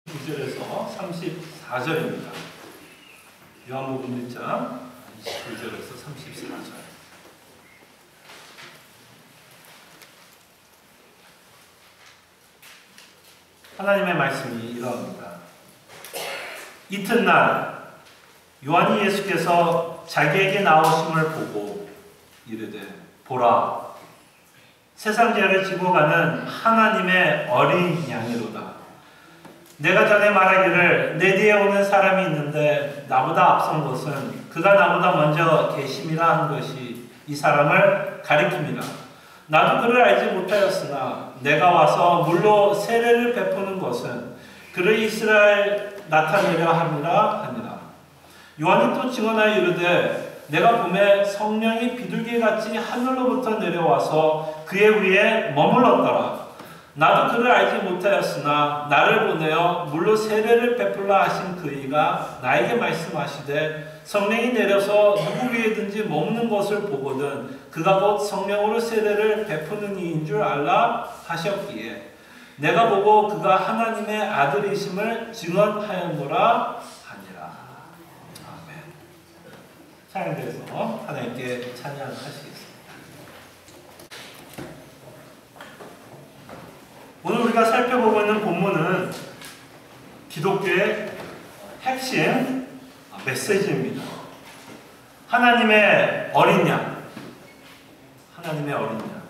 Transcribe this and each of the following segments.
29절에서 34절입니다. 요한복음 1장 29절에서 34절. 하나님의 말씀이 이러합니다. 이튿날 요한이 예수께서 자기에게 나오심을 보고 이르되 보라, 세상 죄를 지고 가는 하나님의 어린 양이로다. 내가 전에 말하기를 내 뒤에 오는 사람이 있는데 나보다 앞선 것은 그가 나보다 먼저 계심이라 한 것이 이 사람을 가리킴이라. 나도 그를 알지 못하였으나 내가 와서 물로 세례를 베푸는 것은 그를 이스라엘 나타내려 함이라 하니라. 요한이 또 증언하여 이르되 내가 보매 성령이 비둘기같이 하늘로부터 내려와서 그의 위에 머물렀더라. 나도 그를 알지 못하였으나 나를 보내어 물로 세례를 베풀라 하신 그이가 나에게 말씀하시되 성령이 내려서 누구 위에든지 머무는 것을 보거든 그가 곧 성령으로 세례를 베푸는 이인 줄 알라 하셨기에 내가 보고 그가 하나님의 아들이심을 증언하였노라 하니라. 아멘. 찬양대에서 하나님께 찬양하시겠습니다. 오늘 우리가 살펴보고 있는 본문은 기독교의 핵심 메시지입니다. 하나님의 어린 양. 하나님의 어린 양.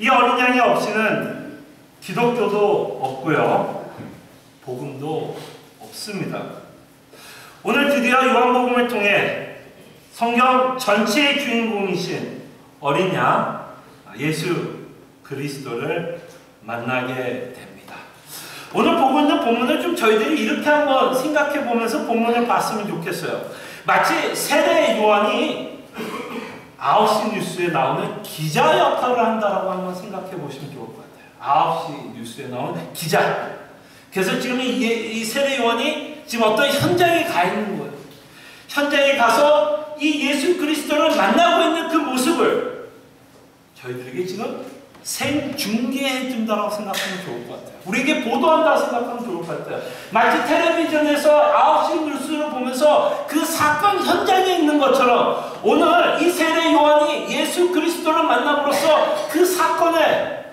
이 어린 양이 없이는 기독교도 없고요. 복음도 없습니다. 오늘 드디어 요한복음을 통해 성경 전체의 주인공이신 어린 양 예수 그리스도를 만나게 됩니다. 오늘 보고 있는 본문을 좀 저희들이 이렇게 한번 생각해 보면서 본문을 봤으면 좋겠어요. 마치 세례 요한이 9시 뉴스에 나오는 기자 역할을 한다라고 한번 생각해 보시면 좋을 것 같아요. 9시 뉴스에 나오는 기자. 그래서 지금 이 세례 요한이 지금 어떤 현장에 가 있는 거예요. 현장에 가서 이 예수 그리스도를 만나고 있는 그 모습을 저희들에게 지금 생중계해 준다고 생각하면 좋을 것 같아요. 우리에게 보도한다고 생각하면 좋을 것 같아요. 마치 텔레비전에서 9시 뉴스를 보면서 그 사건 현장에 있는 것처럼 오늘 이 세례 요한이 예수 그리스도를 만남으로써 그 사건에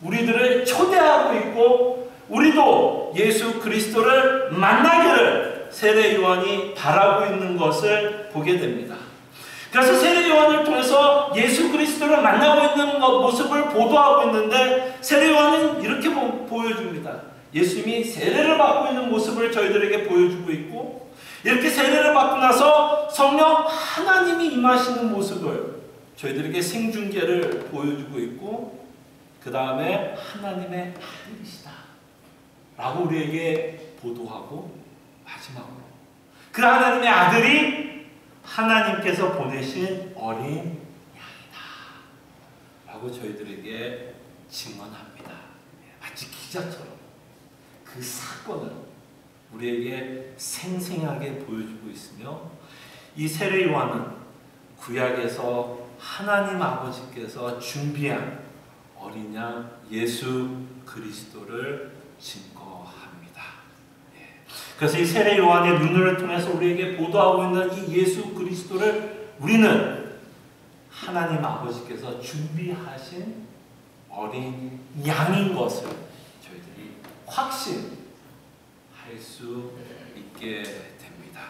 우리들을 초대하고 있고 우리도 예수 그리스도를 만나기를 세례 요한이 바라고 있는 것을 보게 됩니다. 그래서 세례 요한을 통해서 예수 그리스도를 만나고 있는 모습을 보도하고 있는데 세례 요한은 이렇게 보여줍니다. 예수님이 세례를 받고 있는 모습을 저희들에게 보여주고 있고 이렇게 세례를 받고 나서 성령 하나님이 임하시는 모습을 저희들에게 생중계를 보여주고 있고 그 다음에 하나님의 아들이시다 라고 우리에게 보도하고 마지막으로 그 하나님의 아들이 하나님께서 보내신 어린 양이다 라고 저희들에게 증언합니다. 마치 기자처럼 그 사건을 우리에게 생생하게 보여주고 있으며 이 세례 요한은 구약에서 하나님 아버지께서 준비한 어린 양 예수 그리스도를 증거합니다. 그래서 이 세례 요한의 눈을 통해서 우리에게 보도하고 있는 이 예수 그리스도를 우리는 하나님 아버지께서 준비하신 어린 양인 것을 저희들이 확신할 수 있게 됩니다.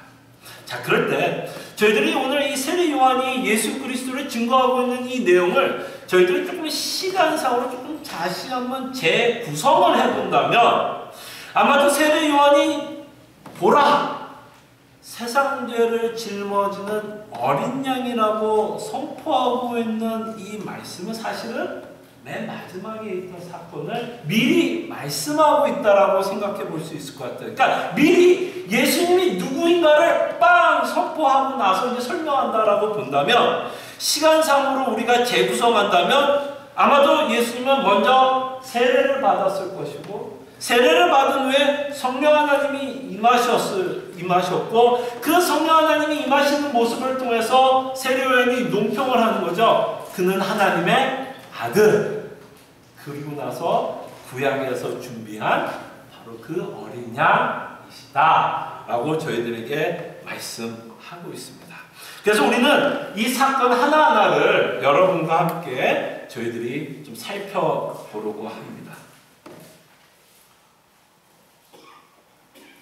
자, 그럴 때 저희들이 오늘 이 세례 요한이 예수 그리스도를 증거하고 있는 이 내용을 저희들이 조금 시간상으로 조금 다시 한번 재구성을 해본다면 아마도 세례 요한이 보라! 세상 죄를 짊어지는 어린 양이라고 선포하고 있는 이 말씀은 사실은 맨 마지막에 있던 사건을 미리 말씀하고 있다라고 생각해 볼 수 있을 것 같아요. 그러니까 미리 예수님이 누구인가를 빵 선포하고 나서 이제 설명한다라고 본다면 시간상으로 우리가 재구성한다면 아마도 예수님은 먼저 세례를 받았을 것이고 세례를 받은 후에 성령 하나님이 임하셨고 그 성령 하나님이 임하시는 모습을 통해서 세례 요한이 논평을 하는 거죠. 그는 하나님의 아들. 그리고 나서 구약에서 준비한 바로 바로 그 어린 양이시다 라고 저희들에게 말씀하고 있습니다. 그래서 우리는 이 사건 하나하나를 여러분과 함께 저희들이 좀 살펴보려고 합니다.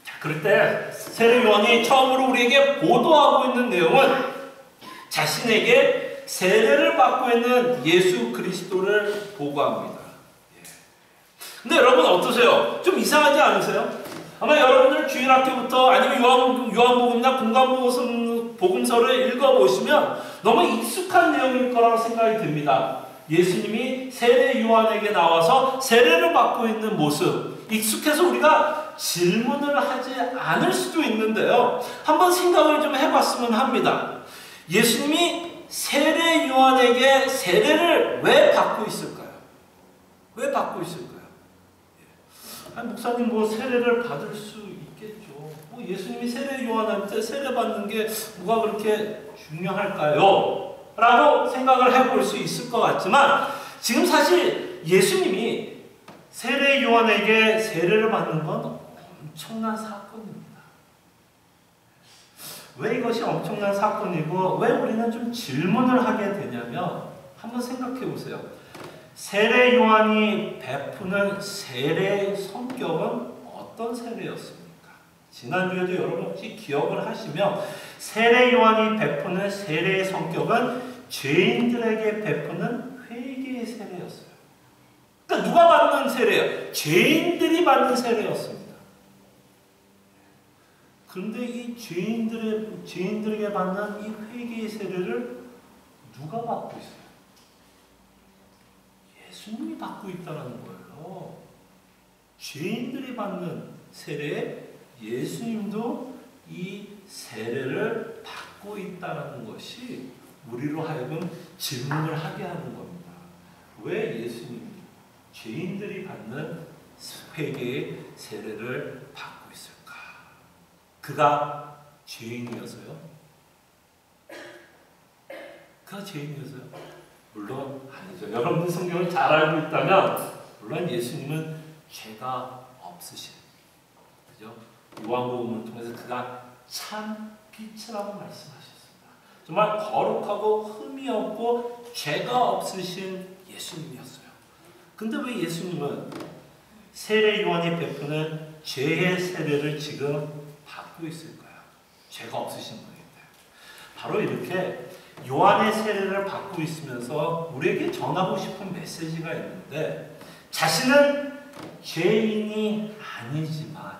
자, 그럴 때 세례 요한이 처음으로 우리에게 보도하고 있는 내용은 자신에게 세례를 받고 있는 예수 그리스도를 보고합니다. 근데 여러분 어떠세요? 좀 이상하지 않으세요? 아마 여러분들 주일학교부터 아니면 요한복음이나 공관복음서를 읽어보시면 너무 익숙한 내용일 거라고 생각이 듭니다. 예수님이 세례 요한에게 나와서 세례를 받고 있는 모습, 익숙해서 우리가 질문을 하지 않을 수도 있는데요. 한번 생각을 좀 해봤으면 합니다. 예수님이 세례 요한에게 세례를 왜 받고 있을까요? 왜 받고 있을까요? 아니, 목사님 뭐 세례를 받을 수 있겠죠. 뭐 예수님이 세례 요한한테 세례 받는 게 뭐가 그렇게 중요할까요? 라고 생각을 해볼 수 있을 것 같지만 지금 사실 예수님이 세례 요한에게 세례를 받는 건 엄청난 사건입니다. 왜 이것이 엄청난 사건이고 왜 우리는 좀 질문을 하게 되냐면 한번 생각해 보세요. 세례 요한이 베푸는 세례의 성격은 어떤 세례였습니까? 지난주에도 여러분 혹시 기억을 하시면 세례 요한이 베푸는 세례의 성격은 죄인들에게 베푸는 회개의 세례였어요. 그러니까 누가 받는 세례예요? 죄인들이 받는 세례였습니다. 그런데 이 죄인들에게 받는 이 회개의 세례를 누가 받고 있어요? 예수님이 받고 있다는 거예요. 죄인들이 받는 세례에 예수님도 이 세례를 받고 있다는 것이 우리로 하여금 질문을 하게 하는 겁니다. 왜 예수님이 죄인들이 받는 회개의 세례를 받고 있을까? 그가 죄인이어서요? 그가 죄인이어서요? 물론 아니죠. 여러분 성경을 잘 알고 있다면 물론 예수님은 죄가 없으신, 그죠? 요한복음을 통해서 그가 참 빛이라고 말씀하셨습니다. 정말 거룩하고 흠이 없고 죄가 없으신 예수님이었어요. 근데 왜 예수님은 세례 요한이 베푸는 죄의 세례를 지금 받고 있을까요? 죄가 없으신 분인데. 바로 이렇게 요한의 세례를 받고 있으면서 우리에게 전하고 싶은 메시지가 있는데 자신은 죄인이 아니지만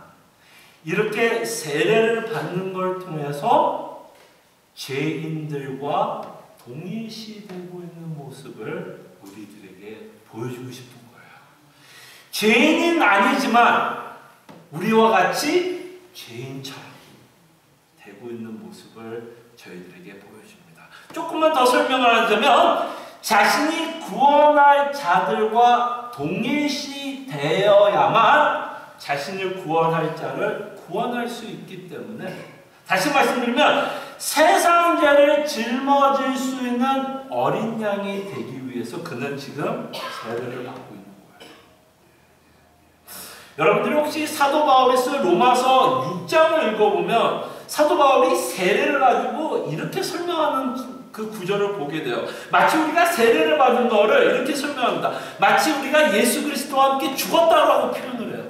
이렇게 세례를 받는 걸 통해서 죄인들과 동일시되고 있는 모습을 우리들에게 보여주고 싶은 거예요. 죄인은 아니지만 우리와 같이 죄인처럼 되고 있는 모습을 저희들에게 보여줍니다. 조금만 더 설명을 하자면 자신이 구원할 자들과 동일시 되어야만 자신을 구원할 자를 구원할 수 있기 때문에 다시 말씀드리면 세상 죄를 짊어질 수 있는 어린 양이 되기 위해서 그는 지금 세례를 받고 있는 거예요. 여러분들이 혹시 사도 바울이 쓴 로마서 6장을 읽어보면 사도 바울이 세례를 가지고 이렇게 설명하는 그 구절을 보게 돼요. 마치 우리가 세례를 받은 거를 이렇게 설명합니다. 마치 우리가 예수 그리스도와 함께 죽었다고 표현을 해요.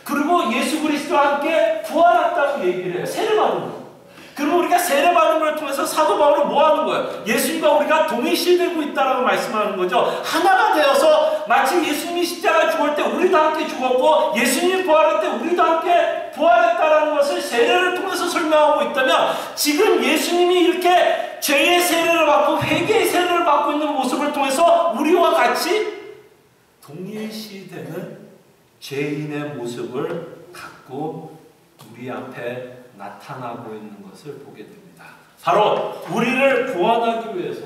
그리고 예수 그리스도와 함께 부활했다고 얘기를 해요. 세례 받은 거. 그러면 우리가 세례 받은 걸 통해서 사도 바울은 뭐 하는 거예요? 예수님과 우리가 동일시되고 있다라고 말씀하는 거죠. 하나가 되어서 마치 예수님이 십자가에 죽을 때 우리도 함께 죽었고 예수님이 부활할 때 우리도 함께 부활했다라는 것을 세례를 통해서 설명하고 있다면 지금 예수님이 이렇게 죄의 세례를 받고 회개의 세례를 받고 있는 모습을 통해서 우리와 같이 동일시되는 죄인의 모습을 갖고 우리 앞에 나타나고 있는 것을 보게 됩니다. 바로 우리를 구원하기 위해서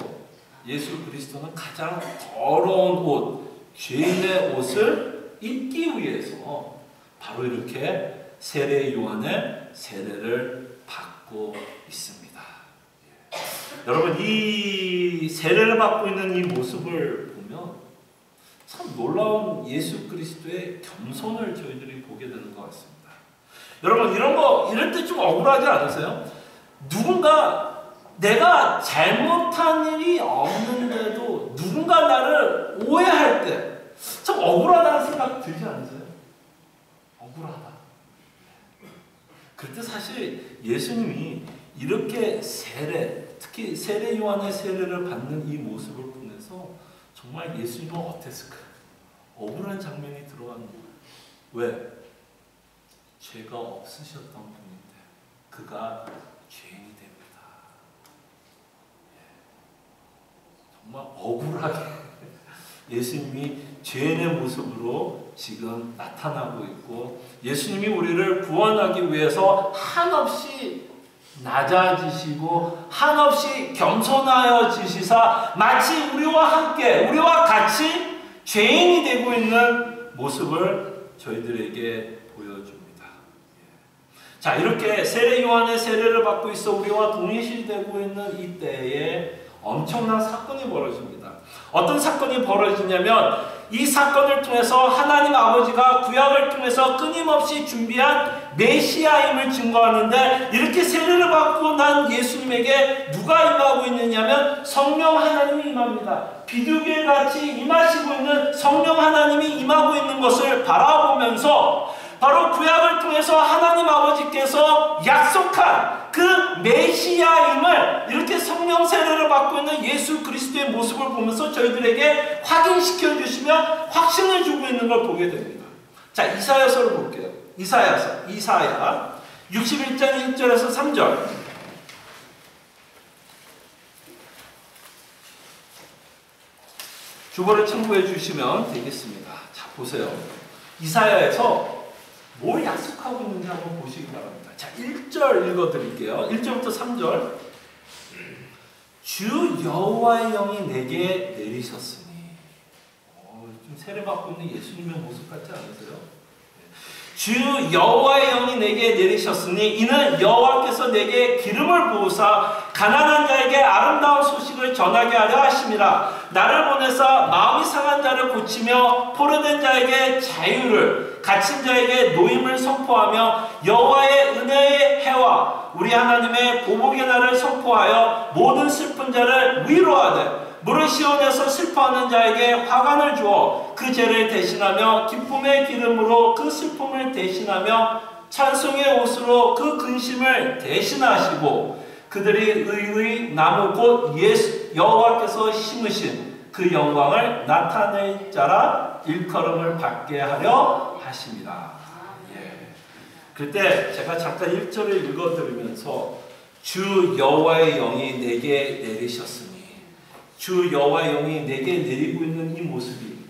예수 그리스도는 가장 더러운 옷, 죄인의 옷을 입기 위해서 바로 이렇게 세례 요한의 세례를 받고 있습니다. 여러분 이 세례를 받고 있는 이 모습을 보면 참 놀라운 예수 그리스도의 겸손을 저희들이 보게 되는 것 같습니다. 여러분 이럴 때 좀 억울하지 않으세요? 누군가 내가 잘못한 일이 없는데도 누군가 나를 오해할 때 참 억울하다는 생각 들지 않으세요? 억울하다. 그때 사실 예수님이 이렇게 세례, 특히 세례 요한의 세례를 받는 이 모습을 보면서 정말 예수님은 어땠을까? 억울한 장면이 들어가는 거예요. 왜? 죄가 없으셨던 분인데 그가 죄인이 됩니다. 정말 억울하게 예수님이 죄인의 모습으로 지금 나타나고 있고, 예수님이 우리를 구원하기 위해서 한없이 낮아지시고 한없이 겸손하여지시사 마치 우리와 함께 우리와 같이 죄인이 되고 있는 모습을 저희들에게 보여줍니다. 자, 이렇게 세례 요한의 세례를 받고 있어 우리와 동일시되고 있는 이때에 엄청난 사건이 벌어집니다. 어떤 사건이 벌어지냐면 이 사건을 통해서 하나님 아버지가 구약을 통해서 끊임없이 준비한 메시아임을 증거하는데, 이렇게 세례를 받고 난 예수님에게 누가 임하고 있느냐면 성령 하나님이 임합니다. 비둘기 같이 임하시고 있는 성령 하나님이 임하고 있는 것을 바라보면서 바로 구약을 통해서 하나님 아버지께서 약속한 그 메시아임을 이렇게 성령 세례를 받고 있는 예수 그리스도의 모습을 보면서 저희들에게 확인시켜 주시며 확신을 주고 있는 걸 보게 됩니다. 자, 이사야서를 볼게요. 이사야 61장 1절에서 3절. 주보를 참고해 주시면 되겠습니다. 자, 보세요. 이사야에서 뭘 약속하고 있는지 한번 보시기 바랍니다. 자, 1절 읽어드릴게요. 1절부터 3절. 주 여호와의 영이 내게 내리셨으니. 좀 세례받고 있는 예수님의 모습 같지 않으세요? 주 여호와의 영이 내게 내리셨으니 이는 여호와께서 내게 기름을 부으사 가난한 자에게 아름다운 소식을 전하게 하려 하심이라. 나를 보내사 마음이 상한 자를 고치며 포로된 자에게 자유를, 갇힌 자에게 노임을 선포하며 여호와의 은혜의 해와 우리 하나님의 보복의 날을 선포하여 모든 슬픈 자를 위로하되 무릇 시온에서 슬퍼하는 자에게 화관을 주어 그 죄를 대신하며 기쁨의 기름으로 그 슬픔을 대신하며 찬송의 옷으로 그 근심을 대신하시고 그들이 의의 나무 곧 예수 여호와께서 심으신 그 영광을 나타낼 자라 일컬음을 받게 하려 하심이라. 그때 제가 잠깐 1절을 읽어드리면서 주 여호와의 영이 내게 내리셨으니, 주 여호와의 영이 내게 내리고 있는 이 모습이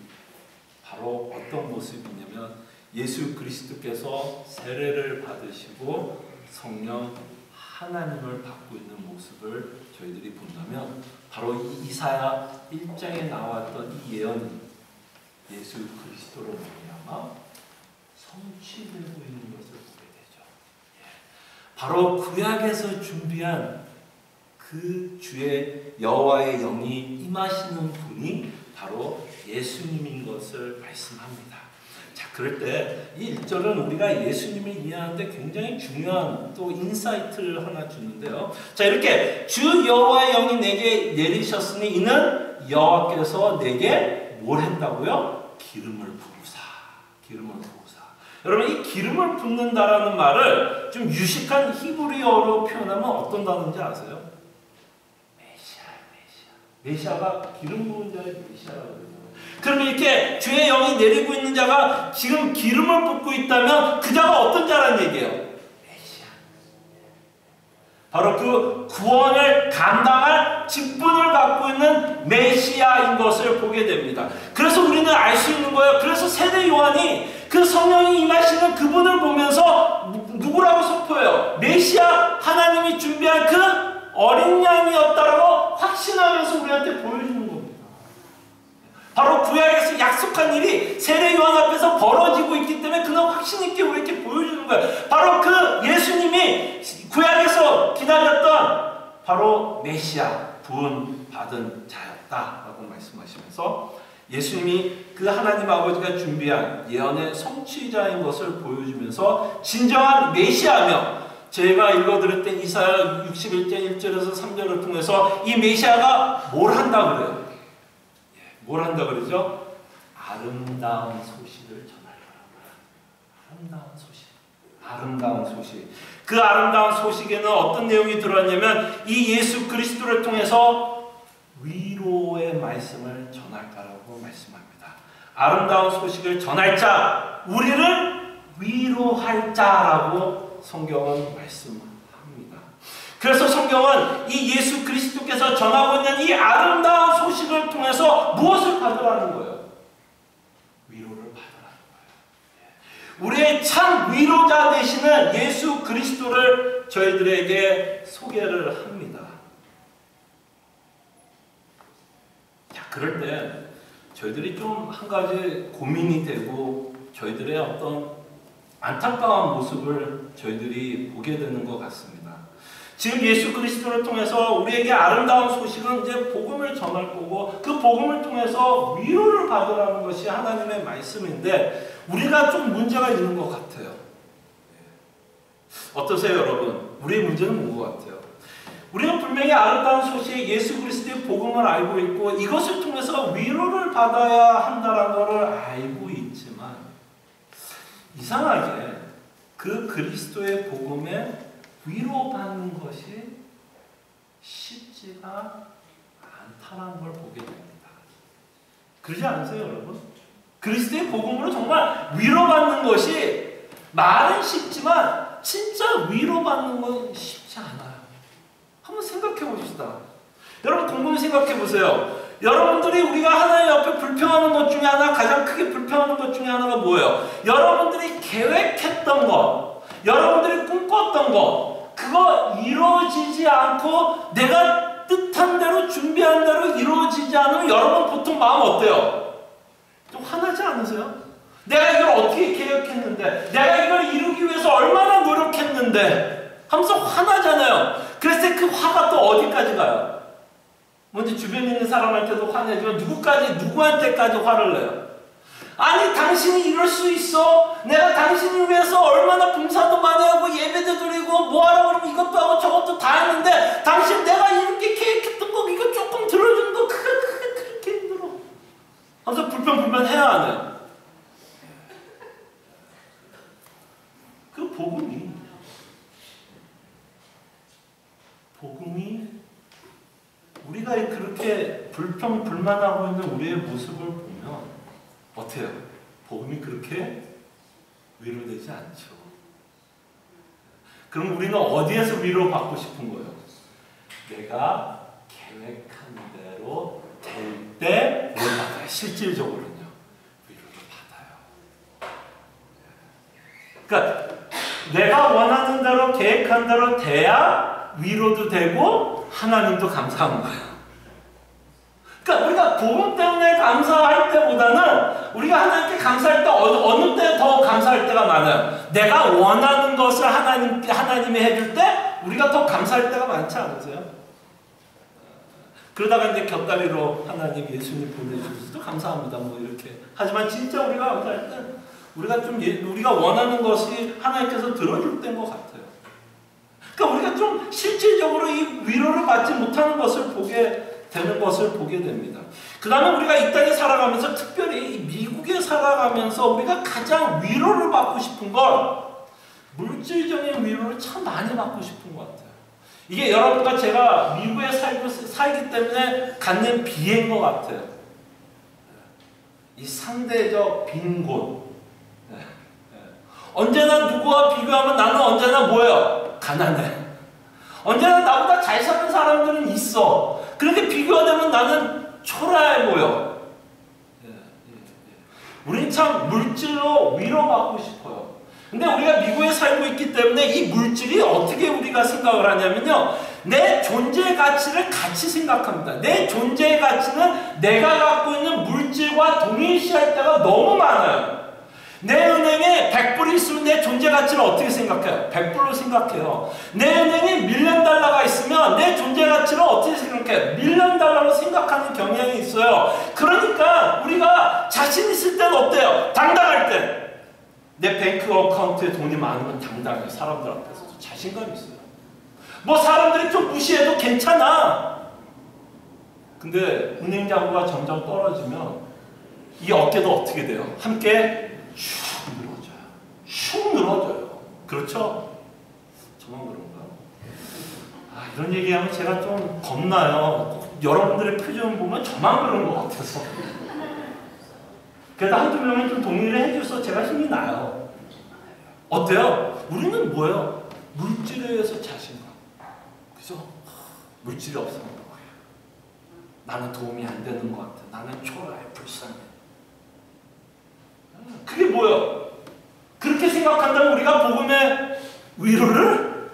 바로 어떤 모습이냐면 예수 그리스도께서 세례를 받으시고 성령 하나님을 받고 있는 모습을 저희들이 본다면 바로 이 이사야 1장에 나왔던 이 예언이 예수 그리스도로 말미암아 성취되고 있는 것을 보게 되죠. 바로 구약에서 준비한 그 주의 여호와의 영이 임하시는 분이 바로 예수님인 것을 말씀합니다. 자, 그럴 때 이 1절은 우리가 예수님을 이해하는데 굉장히 중요한 또 인사이트를 하나 주는데요. 자, 이렇게 주 여호와의 영이 내게 내리셨으니 이는 여호와께서 내게 뭘 했다고요? 기름을 부으사. 여러분, 이 기름을 붓는다라는 말을 좀 유식한 히브리어로 표현하면 어떤 단어인지 아세요? 메시아가 기름 부은 자의 메시아라고 그래요. 그럼 이렇게 주의 영이 내리고 있는 자가 지금 기름을 붓고 있다면 그 자가 어떤 자라는 얘기예요? 메시아. 바로 그 구원을 감당할 직분을 갖고 있는 메시아인 것을 보게 됩니다. 그래서 우리는 알 수 있는 거예요. 그래서 세례 요한이 그 성령이 임하시는 그분을 보면서 누구라고 선포해요? 메시아, 하나님이 준비한 그 어린 양이었다라고 확신하면서 우리한테 보여주는 겁니다. 바로 구약에서 약속한 일이 세례 요한 앞에서 벌어지고 있기 때문에 그는 확신 있게 우리에게 보여주는 거예요. 바로 그 예수님이 구약에서 기다렸던 바로 메시아, 부은 받은 자였다라고 말씀하시면서 예수님이 그 하나님 아버지가 준비한 예언의 성취자인 것을 보여주면서 진정한 메시아며, 제가 읽어드렸던 이사야 61장 1절에서 3절을 통해서 이 메시아가 뭘 한다 그래요? 뭘 한다 그러죠? 아름다운 소식을 전할 거라고요. 아름다운 소식. 아름다운 소식. 그 아름다운 소식에는 어떤 내용이 들어왔냐면 이 예수 그리스도를 통해서 위로의 말씀을 전할까라고 말씀합니다. 아름다운 소식을 전할 자, 우리를 위로할 자라고 성경은 말씀합니다. 그래서 성경은 이 예수 그리스도께서 전하고 있는 이 아름다운 소식을 통해서 무엇을 받으라는 거예요? 위로를 받으라는 거예요. 우리의 참 위로자 되시는 예수 그리스도를 저희들에게 소개를 합니다. 자, 그럴 때 저희들이 좀 한 가지 고민이 되고 저희들의 어떤 안타까운 모습을 저희들이 보게 되는 것 같습니다. 지금 예수 그리스도를 통해서 우리에게 아름다운 소식은 이제 복음을 전할 거고, 그 복음을 통해서 위로를 받으라는 것이 하나님의 말씀인데 우리가 좀 문제가 있는 것 같아요. 어떠세요, 여러분? 우리의 문제는 뭔 것 같아요? 우리는 분명히 아름다운 소식, 예수 그리스도의 복음을 알고 있고 이것을 통해서 위로를 받아야 한다는 것을 알고 있지만 이상하게 그 그리스도의 복음에 위로받는 것이 쉽지가 않다는 걸 보게 됩니다. 그러지 않으세요, 여러분? 그리스도의 복음으로 정말 위로받는 것이 말은 쉽지만 진짜 위로받는 건 쉽지 않아요. 한번 생각해 봅시다. 여러분 곰곰이 생각해 보세요. 여러분들이 우리가 하나님 앞에 불평하는 것 중에 하나, 가장 크게 불평하는 것 중에 하나가 뭐예요? 여러분들이 계획했던 것, 여러분들이 꿈꿨던 것, 그거 이루어지지 않고 내가 뜻한 대로 준비한 대로 이루어지지 않으면 여러분 보통 마음 어때요? 좀 화나지 않으세요? 내가 이걸 어떻게 계획했는데, 내가 이걸 이루기 위해서 얼마나 노력했는데 하면서 화나잖아요. 그래서 그 화가 또 어디까지 가요? 먼저 주변에 있는 사람한테도 화내지만 누구한테까지 화를 내요? 아니 당신이 이럴 수 있어? 내가 당신을 위해서 얼마나 봉사도 많이 하고 예배도 드리고 뭐하라고 그러면 이것도 하고 저것도 다 했는데 당신 내가 이렇게 계획했던 거 이거 조금 들어주는 거 그렇게 힘들어. 하면서 불평불만 해야 하네. 그 복음이 우리가 그렇게 불평불만하고 있는 우리의 모습을 보면 어때요? 복음이 그렇게 위로되지 않죠. 그럼 우리는 어디에서 위로받고 싶은 거예요? 내가 계획한 대로 될 때 실질적으로는요 위로를 받아요. 그러니까 내가 원하는 대로 계획한 대로 돼야 위로도 되고 하나님도 감사한 거예요. 그러니까 우리가 복음 때문에 감사할 때보다는 우리가 하나님께 감사할 때 어느 때 더 감사할 때가 많아요? 내가 원하는 것을 하나님이 해줄 때 우리가 더 감사할 때가 많지 않으세요? 그러다가 이제 곁다리로 하나님 예수님 보내주셔서 감사합니다 뭐 이렇게 하지만 진짜 우리가 감사할 때 우리가 원하는 것이 하나님께서 들어줄 때인 것 같아요. 그러니까 우리가 좀 실질적으로 이 위로를 받지 못하는 것을 보게 됩니다. 그 다음에 우리가 이 땅에 살아가면서 특별히 미국에 살아가면서 우리가 가장 위로를 받고 싶은 건 물질적인 위로를 참 많이 받고 싶은 것 같아요. 이게 여러분과 제가 미국에 살기 때문에 갖는 비애인 것 같아요. 이 상대적 빈곤. 언제나 누구와 비교하면 나는 언제나 뭐예요? 가난해. 언제나 나보다 잘 사는 사람들은 있어. 그렇게 비교가 되면 나는 초라해 보여. 우린 참 물질로 위로받고 싶어요. 근데 우리가 미국에 살고 있기 때문에 이 물질이 어떻게 우리가 생각을 하냐면요. 내 존재의 가치를 같이 생각합니다. 내 존재의 가치는 내가 갖고 있는 물질과 동일시할 때가 너무 많아요. 내 은행에 100불이 있으면 내 존재 가치를 어떻게 생각해요? 100불로 생각해요. 내 은행에 $1,000,000가 있으면 내 존재 가치를 어떻게 생각해요? $1,000,000로 생각하는 경향이 있어요. 그러니까 우리가 자신 있을 때는 어때요? 당당할 때. 내 뱅크 어카운트에 돈이 많으면 당당해요. 사람들 앞에서도 자신감이 있어요. 뭐 사람들이 좀 무시해도 괜찮아. 근데 은행 잔고가 점점 떨어지면 이 어깨도 어떻게 돼요? 함께 슉 늘어져요. 슉 늘어져요. 그렇죠? 저만 그런가? 이런 얘기하면 제가 좀 겁나요. 여러분들의 표정 보면 저만 그런 것 같아서. 그래도 한두 명은 좀 동의를 해줘서 제가 힘이 나요. 어때요? 우리는 뭐예요? 물질에 의해서 자신감. 그죠? 물질이 없으면 뭐예요? 나는 도움이 안 되는 것 같아. 나는 초라해, 불쌍해. 그게 뭐예요? 그렇게 생각한다면 우리가 복음의 위로를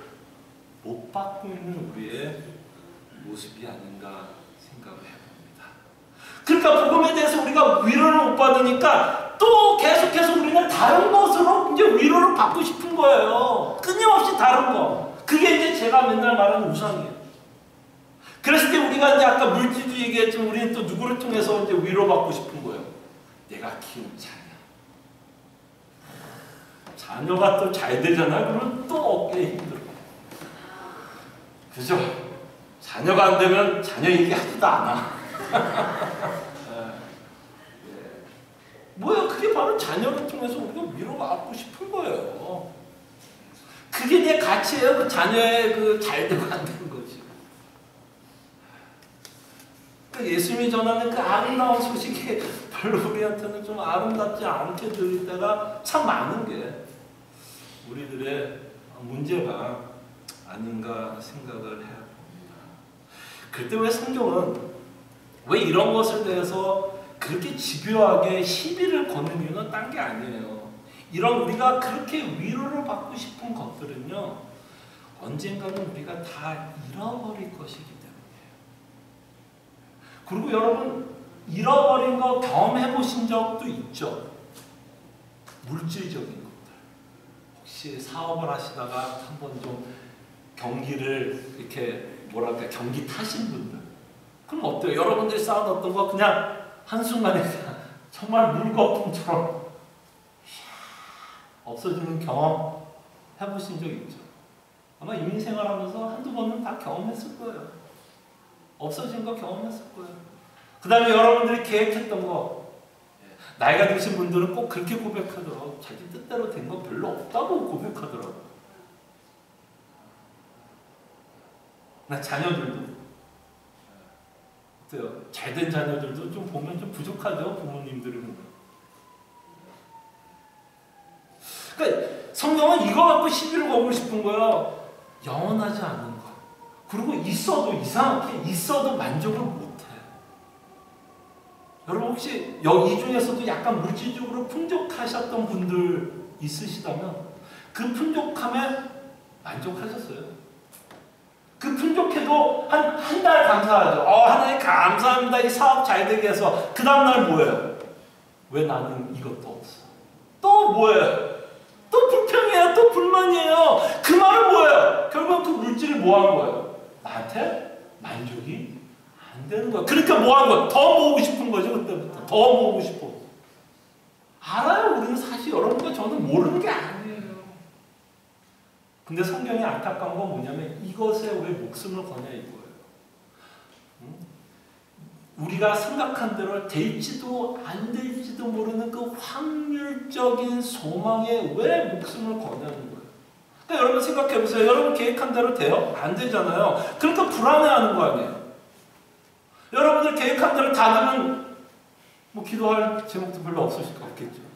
못 받고 있는 우리의 모습이 아닌가 생각을 해봅니다. 그러니까 복음에 대해서 우리가 위로를 못 받으니까 또 계속해서 우리는 다른 것으로 이제 위로를 받고 싶은 거예요. 끊임없이 다른 거. 그게 이제 제가 맨날 말하는 우상이에요. 그랬을 때 우리가 이제 아까 물질주 얘기했지만 우리는 또 누구를 통해서 이제 위로받고 싶은 거예요. 내가 키운 자녀. 자녀가 또 잘 되잖아요. 그러면 또 어깨에 힘들어. 그죠? 자녀가 안 되면 자녀 얘기하지도 않아. 뭐야? 그게 바로 자녀를 통해서 우리가 위로받고 싶은 거예요. 그게 내 가치예요. 그 자녀의 그 잘 되고 안 되는 거지. 그러니까 예수님이 전하는 그 아름다운 소식이 별로 우리한테는 좀 아름답지 않게 들릴 때가 참 많은 게 우리들의 문제가 아닌가 생각을 해봅니다. 그때 왜 성경은 왜 이런 것에 대해서 그렇게 집요하게 시비를 거는 이유는 딴 게 아니에요. 이런 우리가 그렇게 위로를 받고 싶은 것들은요, 언젠가는 우리가 다 잃어버릴 것이기 때문이에요. 그리고 여러분, 잃어버린 거 경험해 보신 적도 있죠? 물질적인 것들. 혹시 사업을 하시다가 한번 좀 경기를 이렇게 뭐랄까 경기 타신 분들, 그럼 어때요? 여러분들이 쌓아놨던 거 그냥 한순간에 그냥 정말 물거품처럼 없어지는 경험 해보신 적 있죠? 아마 인생활하면서 한두 번은 다 경험했을 거예요. 없어진 거 경험했을 거예요. 그 다음에 여러분들이 계획했던 거, 나이가 드신 분들은 꼭 그렇게 고백하더라고요. 자기 뜻대로 된 거 별로 없다고 고백하더라고요. 나 자녀들도 어때요? 잘된 자녀들도 좀 보면 좀 부족하죠. 부모님들을 보면. 그러니까 성경은 이거 갖고 시비를 걸고 싶은 거예요. 영원하지 않은 것. 그리고 있어도 이상하게 있어도 만족을 못해. 여러분 혹시 이 중에서도 약간 물질적으로 풍족하셨던 분들 있으시다면 그 풍족함에 만족하셨어요? 그 풍족해도 한 달 감사하죠. 하나님 감사합니다. 이 사업 잘 되게 해서. 그 다음날 뭐예요? 왜 나는 이것도 없어? 또 뭐예요? 또 불평이에요. 또 불만이에요. 그 말은 뭐예요? 결국 그 물질이 뭐 한 거예요? 나한테 만족이 안 되는 거예요. 그러니까 뭐 한 거예요? 더 모으고 싶은 거죠. 그때부터. 더 모으고 싶어. 알아요. 우리는 사실 여러분과 저는 모르는 게 아니에요. 근데 성경이 안타까운 건 뭐냐면 이것에 왜 목숨을 거냐 이거예요. 우리가 생각한 대로 될지도 안 될지도 모르는 그 확률적인 소망에 왜 목숨을 거냐는 거예요. 그러니까 여러분 생각해 보세요. 여러분 계획한 대로 돼요? 안 되잖아요. 그러니까 불안해하는 거 아니에요. 여러분들 계획한 대로 다 되면 뭐 기도할 제목도 별로 없겠죠.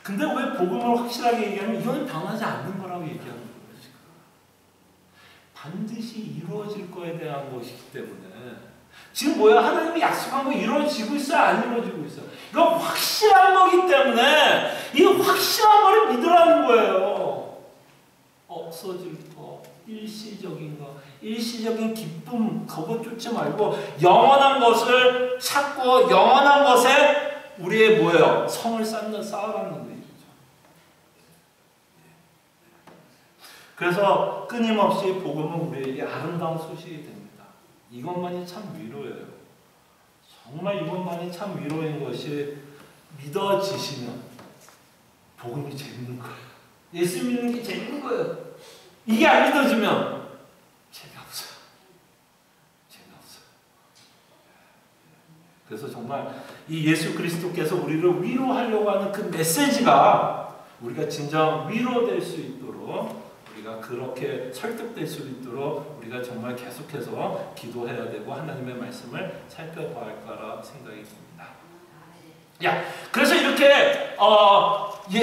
근데 왜 복음을 확실하게 얘기하면 이건 변하지 않는 거라고 얘기하는 거예요. 지금. 반드시 이루어질 거에 대한 것이기 때문에 지금 뭐야? 하나님이 약속한 거 이루어지고 있어요? 안 이루어지고 있어요? 이거 확실한 거기 때문에 이 확실한 거를 믿으라는 거예요. 없어질 거, 일시적인 거, 일시적인 기쁨 그거 쫓지 말고 영원한 것을 찾고 영원한 것에 우리의 뭐예요? 성을 쌓아가는 일이죠. 그래서 끊임없이 복음은 우리에게 아름다운 소식이 됩니다. 이것만이 참 위로예요. 정말 이것만이 참 위로인 것이 믿어지시면 복음이 재밌는 거예요. 예수 믿는 게 재밌는 거예요. 이게 안 믿어지면 재미없어요. 재미없어요. 그래서 정말 이 예수 그리스도께서 우리를 위로하려고 하는 그 메시지가 우리가 진정 위로될 수 있도록, 우리가 그렇게 설득될 수 있도록 우리가 정말 계속해서 기도해야 되고 하나님의 말씀을 살펴봐야 할 거라 생각이 듭니다. 그래서 이렇게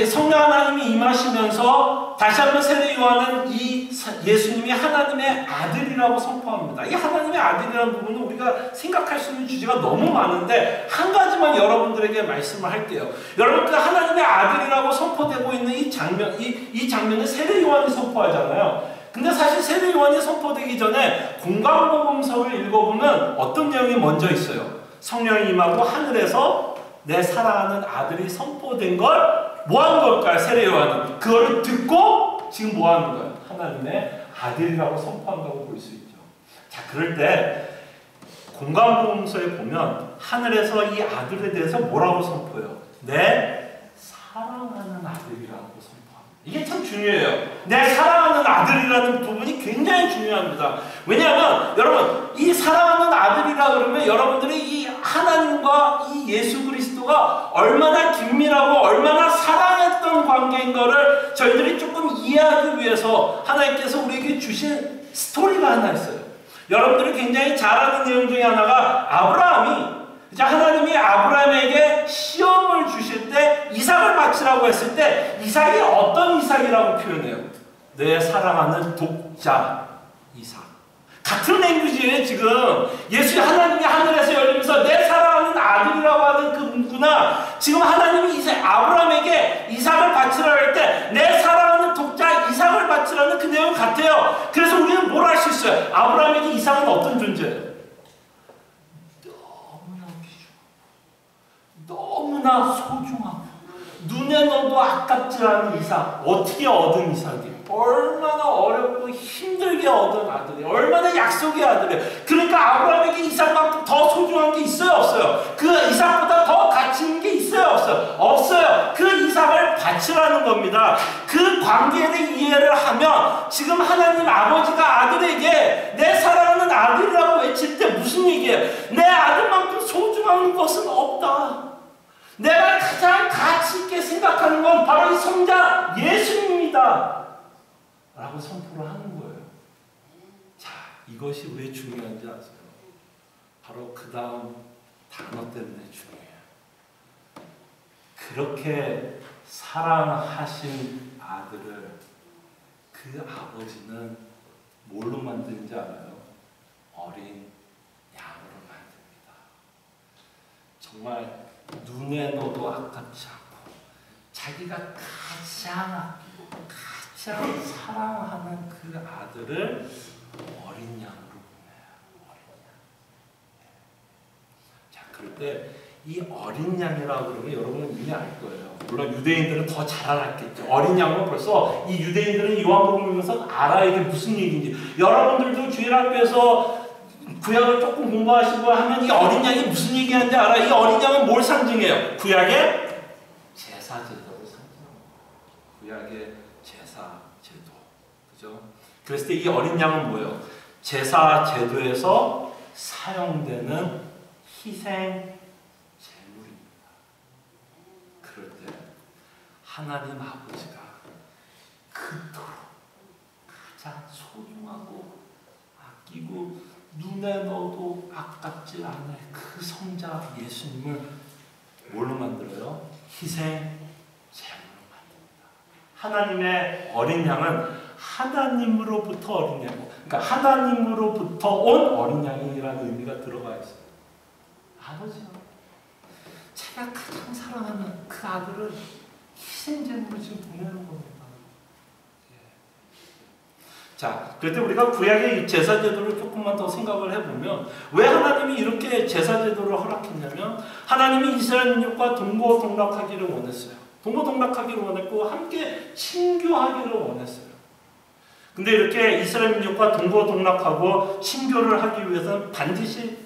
성령 하나님이 임하시면서 다시 한번 세례 요한은 이 예수님이 하나님의 아들이라고 선포합니다. 이 하나님의 아들이라는 부분은 우리가 생각할 수 있는 주제가 너무 많은데 한 가지만 여러분들에게 말씀을 할게요. 여러분들 하나님의 아들이라고 선포되고 있는 이 장면을 세례 요한이 선포하잖아요. 근데 사실 세례 요한이 선포되기 전에 공관복음서를 읽어보면 어떤 내용이 먼저 있어요. 성령이 임하고 하늘에서 내 사랑하는 아들이 선포된 걸 뭐 하는 걸까요? 세례 요한은 그거를 듣고 지금 뭐 하는 거예요? 하나님의 아들이라고 선포한다고 볼 수 있죠. 자, 그럴 때 공관복음서에 보면 하늘에서 이 아들에 대해서 뭐라고 선포해요? 내 사랑하는 아들이라고 선포합니다. 이게 참 중요해요. 내 사랑하는 아들이라는 부분이 굉장히 중요합니다. 왜냐하면 여러분, 이 사랑하는 아들이라 그러면 여러분들이 이 하나님과 이 예수 그리스도가 얼마나 긴밀하고 얼마나 사랑했던 관계인 거를 저희들이 조금 이해하기 위해서 하나님께서 우리에게 주신 스토리가 하나 있어요. 여러분들이 굉장히 잘 아는 내용 중에 하나가 아브라함이 하나님이 아브라함에게 시험을 주실 때 이삭을 바치라고 했을 때 이삭이 어떤 이삭이라고 표현해요? 내 사랑하는 독자 이삭. 같은 랭귀지에 지금 예수 하나님이 하늘에서 열리면서 내 사랑하는 아들이라고 하는 그 문구나 지금 하나님이 아브라함에게 이삭을 바치라고 할 때 내 사랑하는 독자 이삭을 바치라는 그 내용 같아요. 그래서 우리는 뭘 알 수 있어요? 아브라함에게 이삭은 어떤 존재예요? 너무나 소중하고 눈에 넣어도 아깝지 않은 이삭. 어떻게 얻은 이삭이에요? 얼마나 어렵고 힘들게 얻은 아들이에요. 얼마나 약속의 아들이에요. 그러니까 아브라함에게 이삭만큼 더 소중한 게 있어요, 없어요? 그 이삭보다 더 가치 있는 게 있어요, 없어요? 없어요. 그 이삭을 바치라는 겁니다. 그 관계를 이해를 하면 지금 하나님 아버지가 아들에게 내 사랑하는 아들이라고 외칠 때 무슨 얘기예요? 내 아들만큼 소중한 것은 없다. 내가 가장 가치 있게 생각하는 건 바로 이 성자 예수님입니다. 라고 선포를 하는 거예요. 자, 이것이 왜 중요한지 아세요? 바로 그 다음 단어 때문에 중요해요. 그렇게 사랑하신 아들을 그 아버지는 뭘로 만드는지 알아요? 어린 양으로 만듭니다. 정말 눈에 넣어도 아깝지 않고 자기가 가장 아끼고 가장 사랑하는 그 아들을 어린 양으로 보내요. 어린 양. 자, 그럴 때 이 어린 양이라고 그러면 여러분은 이미 알 거예요. 물론 유대인들은 더 잘 알았겠죠. 어린 양은 벌써 이 유대인들은 요한복음을 보면서 알아 이게 무슨 얘기인지. 여러분들도 주일학교에서 구약을 조금 공부하시고 하면 이 어린 양이 무슨 얘기하는지 알아? 이 어린 양은 뭘 상징해요? 구약의 제사 제도를 상징합니다. 구약의 제사 제도. 그죠? 그랬을 때 이 어린 양은 뭐예요? 제사 제도에서 사용되는 희생 제물입니다. 그럴 때 하나님 아버지가 그토록 가장 소중하고 아끼고 눈에 넣어도 아깝지 않을 그 성자 예수님을 뭘로 만들어요? 희생 제물로 만듭니다. 하나님의 어린 양은 하나님으로부터 어린 양, 그러니까 하나님으로부터 온 어린 양이라는 의미가 들어가 있어요. 아버지가 자기가 가장 사랑하는 그 아들을 희생 제물로 지금 보내는 겁니다. 자, 그럴 때 우리가 구약의 제사 제도를 조금만 더 생각을 해보면 왜 하나님이 이렇게 제사 제도를 허락했냐면 하나님이 이스라엘 민족과 동고동락하기를 원했어요. 동고동락하기를 원했고 함께 친교하기를 원했어요. 근데 이렇게 이스라엘 민족과 동고동락하고 친교를 하기 위해서는 반드시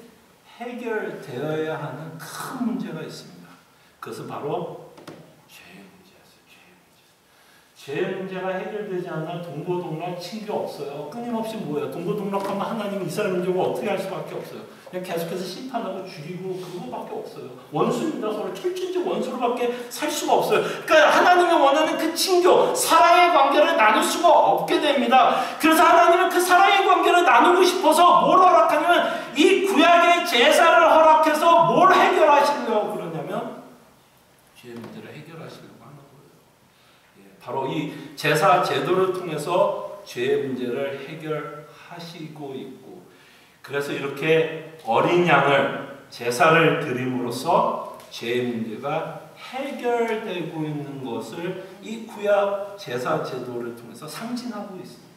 해결되어야 하는 큰 문제가 있습니다. 그것은 바로 죄 문제가 해결되지 않는 동고동락 친교 없어요. 끊임없이 뭐예요? 동고동락하면 하나님이 이스라엘 민족을 어떻게 할 수밖에 없어요. 그냥 계속해서 심판하고 죽이고 그거밖에 없어요. 원수입니다. 서로 철진적 원수로밖에 살 수가 없어요. 그러니까 하나님이 원하는 그 친교, 사랑의 관계를 나눌 수가 없게 됩니다. 그래서 하나님은 그 사랑의 관계를 나누고 싶어서 뭘 허락하냐면 이 구약의 제사를 허락해서 뭘 해결하시려고 그러냐면 죄 문제를 해결하시려고 하는 거예요. 바로 이 제사 제도를 통해서 죄의 문제를 해결하시고 있고, 그래서 이렇게 어린 양을 제사를 드림으로써 죄의 문제가 해결되고 있는 것을 이 구약 제사 제도를 통해서 상징하고 있습니다.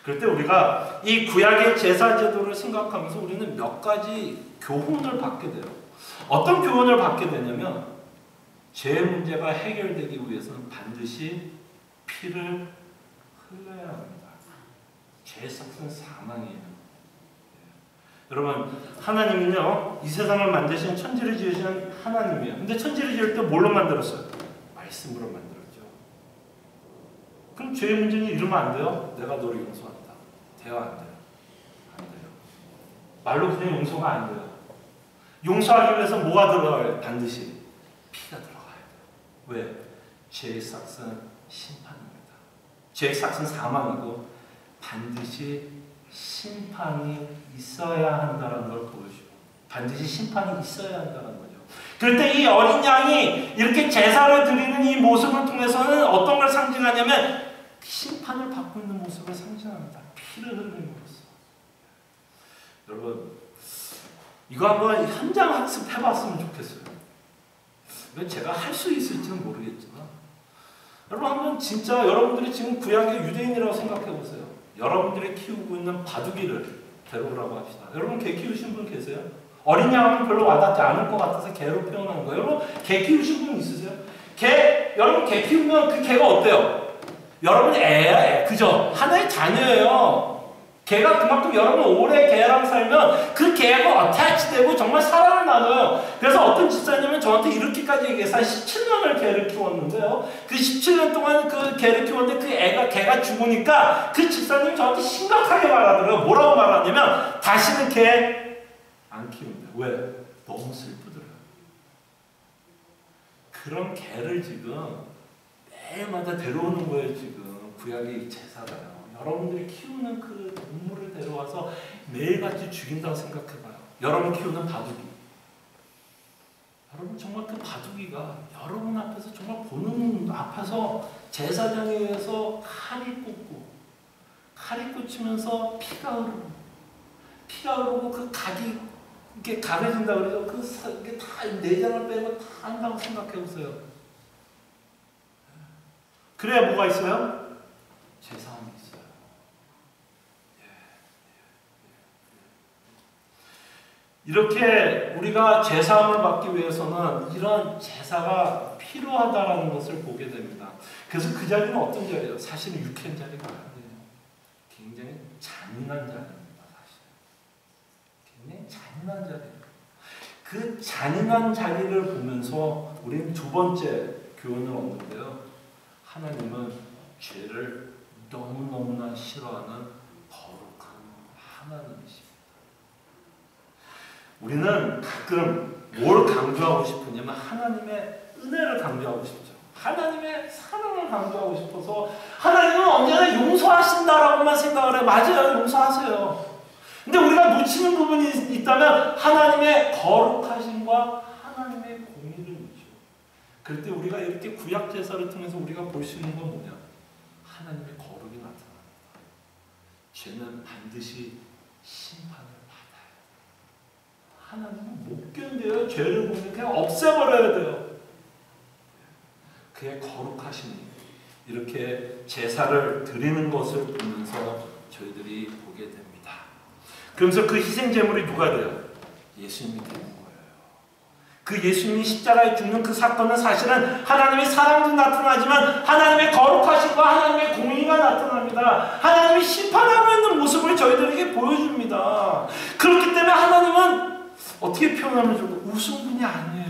그럴 때 우리가 이 구약의 제사 제도를 생각하면서 우리는 몇 가지 교훈을 받게 돼요. 어떤 교훈을 받게 되냐면 죄의 문제가 해결되기 위해서는 반드시 피를 흘려야 합니다. 죄의 삭은 사망이에요. 여러분, 하나님은요, 이 세상을 만드신 천지를 지으신 하나님이에요. 근데 천지를 지을 때 뭘로 만들었어요? 말씀으로 만들었죠. 그럼 죄의 문제는 이러면 안 돼요? 내가 너를 용서한다. 돼요, 안 돼요? 안 돼요. 말로 그냥 용서가 안 돼요. 용서하기 위해서 뭐가 들어가요? 반드시 피가 들어가야 돼요. 왜? 죄의 삭은 심판입니다. 죄의 삭은 사망이고 반드시 심판이 있어야 한다는 걸 보여주고, 반드시 심판이 있어야 한다는 거죠. 그럴 때 이 어린 양이 이렇게 제사를 드리는 이 모습을 통해서는 어떤 걸 상징하냐면 심판을 받고 있는 모습을 상징합니다. 피를 흘림으로써. 여러분, 이거 한번 현장 학습해봤으면 좋겠어요. 제가 할 수 있을지는 모르겠지만 여러분, 한번 진짜 여러분들이 지금 구약의 유대인이라고 생각해보세요. 여러분들이 키우고 있는 바둑이를 데려오라고 합시다. 여러분, 개 키우신 분 계세요? 어린 양은 별로 와닿지 않을 것 같아서 개로 표현하는 거예요. 여러분, 개 키우신 분 있으세요? 여러분, 개 키우면 그 개가 어때요? 여러분 애야, 애. 그죠? 하나의 자녀예요. 개가 그만큼 여러분 오래 개랑 살면 그 개하고 어태치되고 정말 사랑을 나눠요. 그래서 어떤 집사님은 저한테 이렇게까지 얘기해서 17년을 개를 키웠는데요. 그 17년 동안 그 개를 키웠는데 그 개가 죽으니까 그 집사님이 저한테 심각하게 말하더라고요. 뭐라고 말하냐면 다시는 개 안 키운다. 왜? 너무 슬프더라고요. 그런 개를 지금 매일마다 데려오는 거예요. 지금 구약의 제사가요. 여러분들이 키우는 그 동물을 데려와서 매일같이 죽인다고 생각해봐요. 여러분 키우는 바둑이. 여러분 정말 그 바둑이가 여러분 앞에서 정말 보는 앞에서 제사장에서 칼이 꽂히면서 피가 흐르고 그 각이 이렇게 가려진다 그래서 이게 다 내장을 빼고 다 한다고 생각해보세요. 그래야 뭐가 있어요? 제사함이 있어요. 이렇게 우리가 제사함을 받기 위해서는 이런 제사가 필요하다라는 것을 보게 됩니다. 그래서 그 자리는 어떤 자리예요? 사실은 유쾌한 자리가 아니에요. 굉장히 잔인한 자리입니다. 사실. 굉장히 잔인한 자리예요. 그 잔인한 자리를 보면서 우리는 두 번째 교훈을 얻는데요. 하나님은 죄를 너무너무나 싫어하는 거룩한 하나님이십니다. 우리는 가끔 뭘 강조하고 싶으냐면 하나님의 은혜를 강조하고 싶죠. 하나님의 사랑을 강조하고 싶어서 하나님은 언제나 용서하신다라고만 생각을 해요. 맞아요. 용서하세요. 근데 우리가 놓치는 부분이 있다면 하나님의 거룩하심과 하나님의 공의를 놓죠. 그럴 때 우리가 이렇게 구약 제사를 통해서 우리가 볼 수 있는 건 뭐냐? 하나님의 거룩이 나타납니다. 죄는 반드시 심판을 받아요. 하나님은 못 견뎌요. 죄를 보면 그냥 없애버려야 돼요. 그의 거룩하심이 이렇게 제사를 드리는 것을 보면서 저희들이 보게 됩니다. 그러면서 그 희생 제물이 누가 돼요? 예수님이 되는 거예요. 그 예수님이 십자가에 죽는 그 사건은 사실은 하나님의 사랑도 나타나지만 하나님의 거룩하심과 하나님의 공의가 나타납니다. 하나님이 심판하고 있는 모습을 저희들에게 보여줍니다. 그렇기 때문에 하나님은 어떻게 표현하면 좋을까? 우스운 분이 아니에요.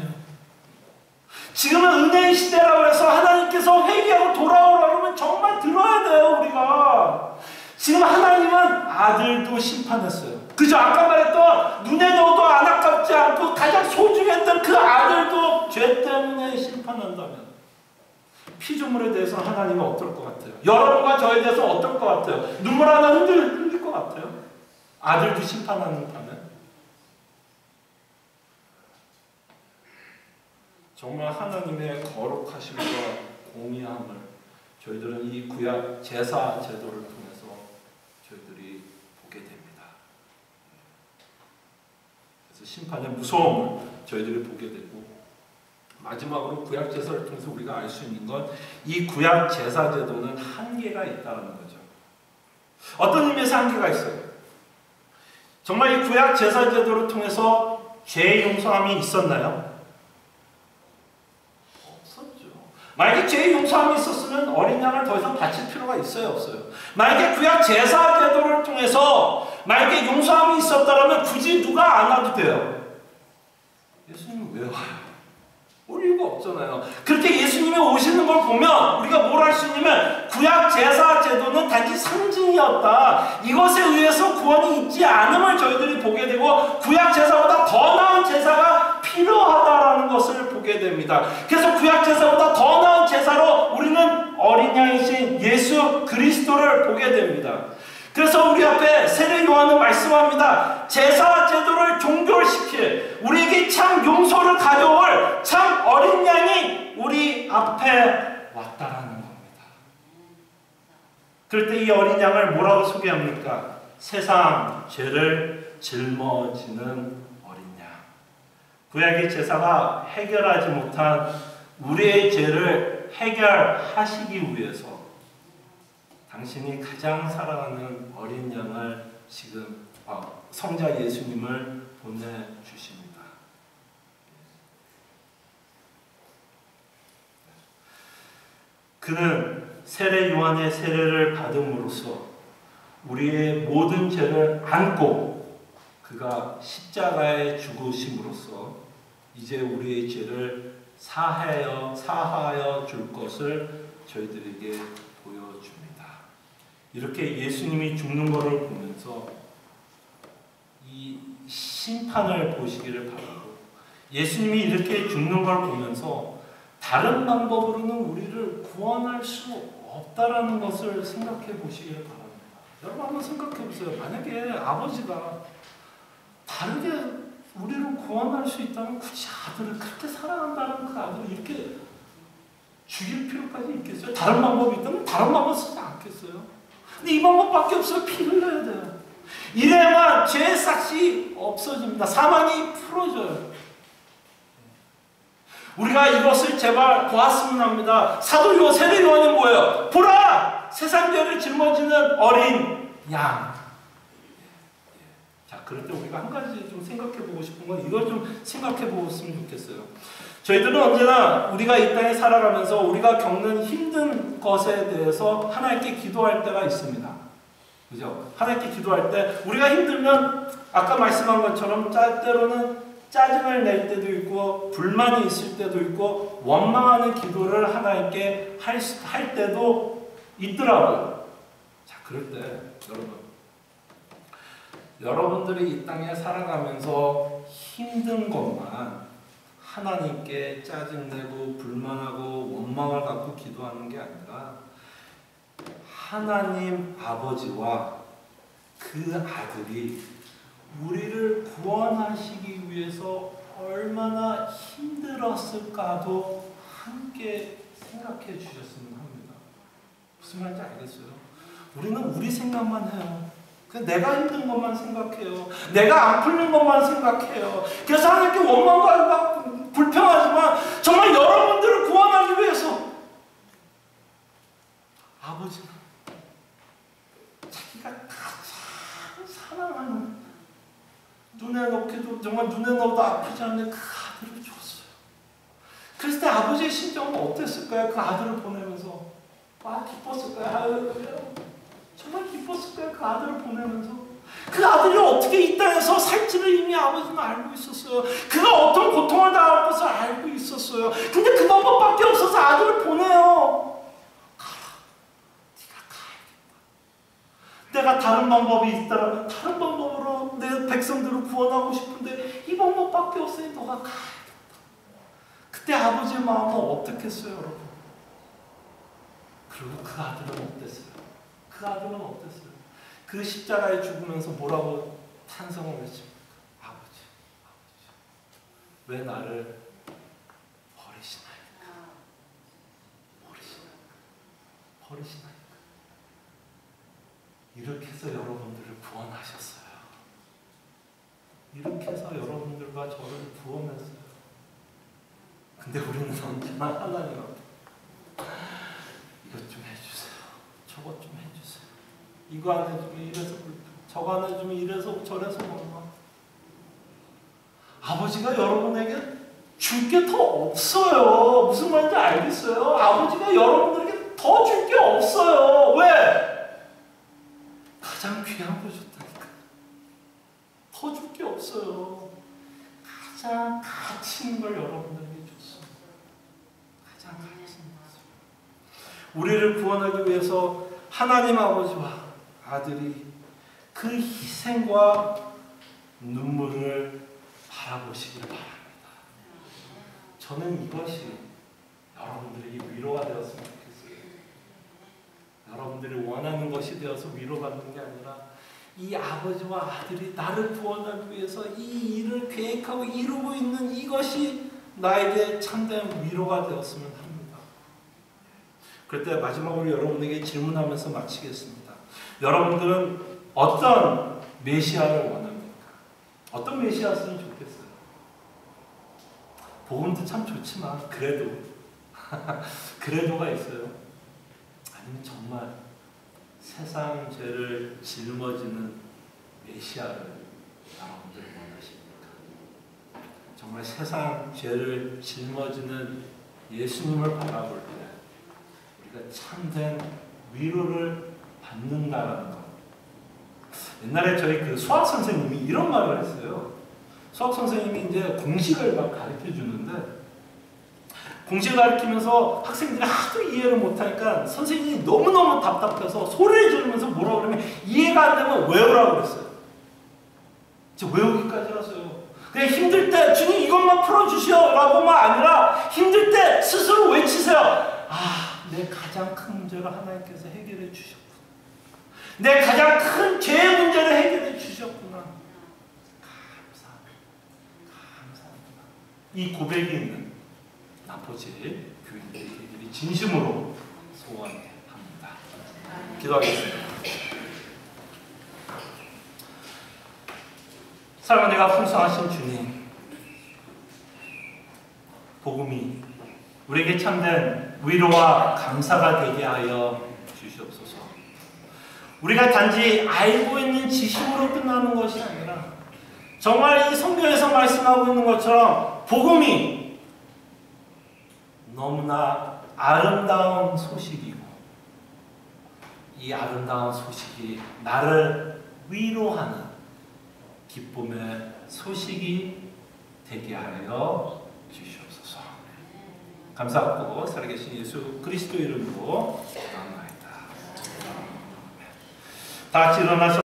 지금은 은혜의 시대라고 해서 하나님께서 회개하고 돌아오라고 하면 정말 들어야 돼요, 우리가. 지금 하나님은 아들도 심판했어요. 그죠? 아까 말했던 눈에 넣어도 안타깝지 않고 가장 소중했던 그 아들도 죄 때문에 심판한다면 피조물에 대해서 하나님은 어떨 것 같아요? 여러분과 저에 대해서 어떨 것 같아요? 눈물 하나 흘릴 것 같아요? 아들도 심판한다면? 정말 하나님의 거룩하심과 공의함을 저희들은 이 구약 제사 제도를 통해서 저희들이 보게 됩니다. 그래서 심판의 무서움을 저희들이 보게 되고, 마지막으로 구약 제사를 통해서 우리가 알 수 있는 건 이 구약 제사 제도는 한계가 있다는 거죠. 어떤 의미에서 한계가 있어요? 정말 이 구약 제사 제도를 통해서 죄 용서함이 있었나요? 만약에 죄의 용서함이 있었으면 어린 양을 더 이상 바칠 필요가 있어요, 없어요? 만약에 구약 제사 제도를 통해서 만약에 용서함이 있었다면 굳이 누가 안 와도 돼요. 예수님은 왜 와요? 올 이유가 없잖아요. 그렇게 예수님이 오시는 걸 보면 우리가 뭘 알 수 있냐면 구약 제사 제도는 단지 상징이었다. 이것에 의해서 구원이 있지 않음을 저희들이 보게 되고 구약 제사보다 더 나은 제사가 필요하다라는 것을 보게 됩니다. 그래서 구약 제사보다 더 나은 제사로 우리는 어린 양이신 예수 그리스도를 보게 됩니다. 그래서 우리 앞에 세례 요한은 말씀합니다. 제사 제도를 종결시킬 우리에게 참 용서를 가져올 참 어린 양이 우리 앞에 왔다라는 겁니다. 그럴 때 이 어린 양을 뭐라고 소개합니까? 세상 죄를 짊어지는 어린 양. 구약의 제사가 해결하지 못한 우리의 죄를 해결하시기 위해서 당신이 가장 사랑하는 어린 양을 지금 성자 예수님을 보내주십니다. 그는 세례 요한의 세례를 받음으로써 우리의 모든 죄를 안고 그가 십자가에 죽으심으로써 이제 우리의 죄를 사하여 줄 것을 저희들에게 보여줍니다. 이렇게 예수님이 죽는 것을 보면서 이 심판을 보시기를 바라고, 예수님이 이렇게 죽는 걸 보면서 다른 방법으로는 우리를 구원할 수 없다라는 것을 생각해 보시기를 바랍니다. 여러분 한번 생각해 보세요. 만약에 아버지가 다르게 우리를 구원할 수 있다면 굳이 아들을 그렇게 사랑한다는 그 아들을 이렇게 죽일 필요까지 있겠어요? 다른 방법이 있다면 다른 방법 쓰지 않겠어요? 근데 이 방법밖에 없어요. 피 흘려야 돼요. 이래야만 죄의 싹이 없어집니다. 사망이 풀어져요. 우리가 이것을 제발 보았으면 합니다. 사도 요한, 세례 요한은 뭐예요? 보라! 세상 죄를 짊어지는 어린 양. 자, 그럴 때 우리가 한 가지 좀 생각해 보고 싶은 건 이걸 좀 생각해 보았으면 좋겠어요. 저희들은 언제나 우리가 이 땅에 살아가면서 우리가 겪는 힘든 것에 대해서 하나님께 기도할 때가 있습니다. 그죠? 하나님께 기도할 때 우리가 힘들면 아까 말씀한 것처럼 때로는 짜증을 낼 때도 있고 불만이 있을 때도 있고 원망하는 기도를 하나님께 할 때도 있더라고요. 자, 그럴 때 여러분들이 이 땅에 살아가면서 힘든 것만 하나님께 짜증내고 불만하고 원망을 갖고 기도하는 게 아니라 하나님 아버지와 그 아들이 우리를 구원하시기 위해서 얼마나 힘들었을까도 함께 생각해 주셨으면 합니다. 무슨 말인지 알겠어요? 우리는 우리 생각만 해요. 그냥 내가 힘든 것만 생각해요. 내가 안 풀린 것만 생각해요. 그래서 하나님께 원망과 불평하지만 정말 여러분들을 구원하기 위해서 아버지는 자기가 가장 사랑하는, 눈에 넣기도 정말 눈에 넣어도 아프지 않는 그 아들을 줬어요. 그랬을 때 아버지의 심정은 어땠을까요? 그 아들을 보내면서 기뻤을까요? 할렐루야. 정말 기뻤을까요? 그 아들을 보내면서. 그 아들이 어떻게 이 땅에서 살지를 이미 아버지는 알고 있었어요. 그가 어떤 고통을 당할 것을 알고 있었어요. 근데 그 방법밖에 없어서 아들을 보내요. 가라. 네가 가야겠다. 내가 다른 방법이 있다면 다른 방법으로 내 백성들을 구원하고 싶은데 이 방법밖에 없으니 너가 가야겠다. 그때 아버지의 마음은 어떻겠어요, 여러분? 그리고 그 아들은 어땠어요? 그 아들은 어땠어요? 그 십자가에 죽으면서 뭐라고 탄성을 외칩니까? 아버지, 아버지, 왜 나를 버리시나이까? 버리시나이까? 이렇게 해서 여러분들을 구원하셨어요. 이렇게 해서 여러분들과 저를 구원했어요. 근데 우리는 언제나 하나님 앞에 이것 좀 해주세요. 저것 좀 해주세요. 이거 안 해주면 이래서 불평, 저거 안 해주면 이래서 저래서 뭔가. 아버지가 여러분에게 줄 게 더 없어요. 무슨 말인지 알겠어요? 아버지가 여러분들에게 더 줄 게 없어요. 왜? 가장 귀한 거 줬다니까. 더 줄 게 없어요. 가장 가치 있는 걸 여러분들에게 줬어요. 가장 가치 있는 것. 우리를 구원하기 위해서 하나님 아버지와 아들이 그 희생과 눈물을 바라보시길 바랍니다. 저는 이것이 여러분들에게 위로가 되었으면 좋겠어요. 여러분들이 원하는 것이 되어서 위로받는 게 아니라 이 아버지와 아들이 나를 구원하기 위해서 이 일을 계획하고 이루고 있는 이것이 나에게 참된 위로가 되었으면 합니다. 그럴 때 마지막으로 여러분에게 질문하면서 마치겠습니다. 여러분들은 어떤 메시아를 원합니까? 어떤 메시아였으면 좋겠어요? 복음도 참 좋지만 그래도 그래도가 있어요. 아니면 정말 세상 죄를 짊어지는 메시아를 여러분들 원하십니까? 정말 세상 죄를 짊어지는 예수님을 바라볼 때 우리가 참된 위로를 받는다라는 것. 옛날에 저희 그 수학 선생님이 이런 말을 했어요. 수학 선생님이 이제 공식을 막 가르쳐 주는데 공식을 가르치면서 학생들이 하도 이해를 못하니까 선생님이 너무너무 답답해서 소리를 지르면서 뭐라고 그러면 이해가 안 되면 외우라고 그랬어요. 저 외우기까지 하세요. 그냥 힘들 때 주님 이것만 풀어주시오 라고만 아니라 힘들 때 스스로 외치세요. 아, 내 가장 큰 문제를 하나님께서 해결해 주셨구나. 내 가장 큰 죄의 문제를 해결해 주셨구나. 감사합니다. 이 고백이 있는 나포지 교인들이 진심으로 소원합니다. 기도하겠습니다. 사랑하는 내가 풍성하신 주님, 복음이 우리에게 참된 위로와 감사가 되게 하여 주시옵소서. 우리가 단지 알고 있는 지식으로 끝나는 것이 아니라 정말 이 성경에서 말씀하고 있는 것처럼 복음이 너무나 아름다운 소식이고 이 아름다운 소식이 나를 위로하는 기쁨의 소식이 되게 하여 주시옵소서. 감사하고 살아계신 예수 그리스도 이름으로 기도합니다. 다 같이 일어나서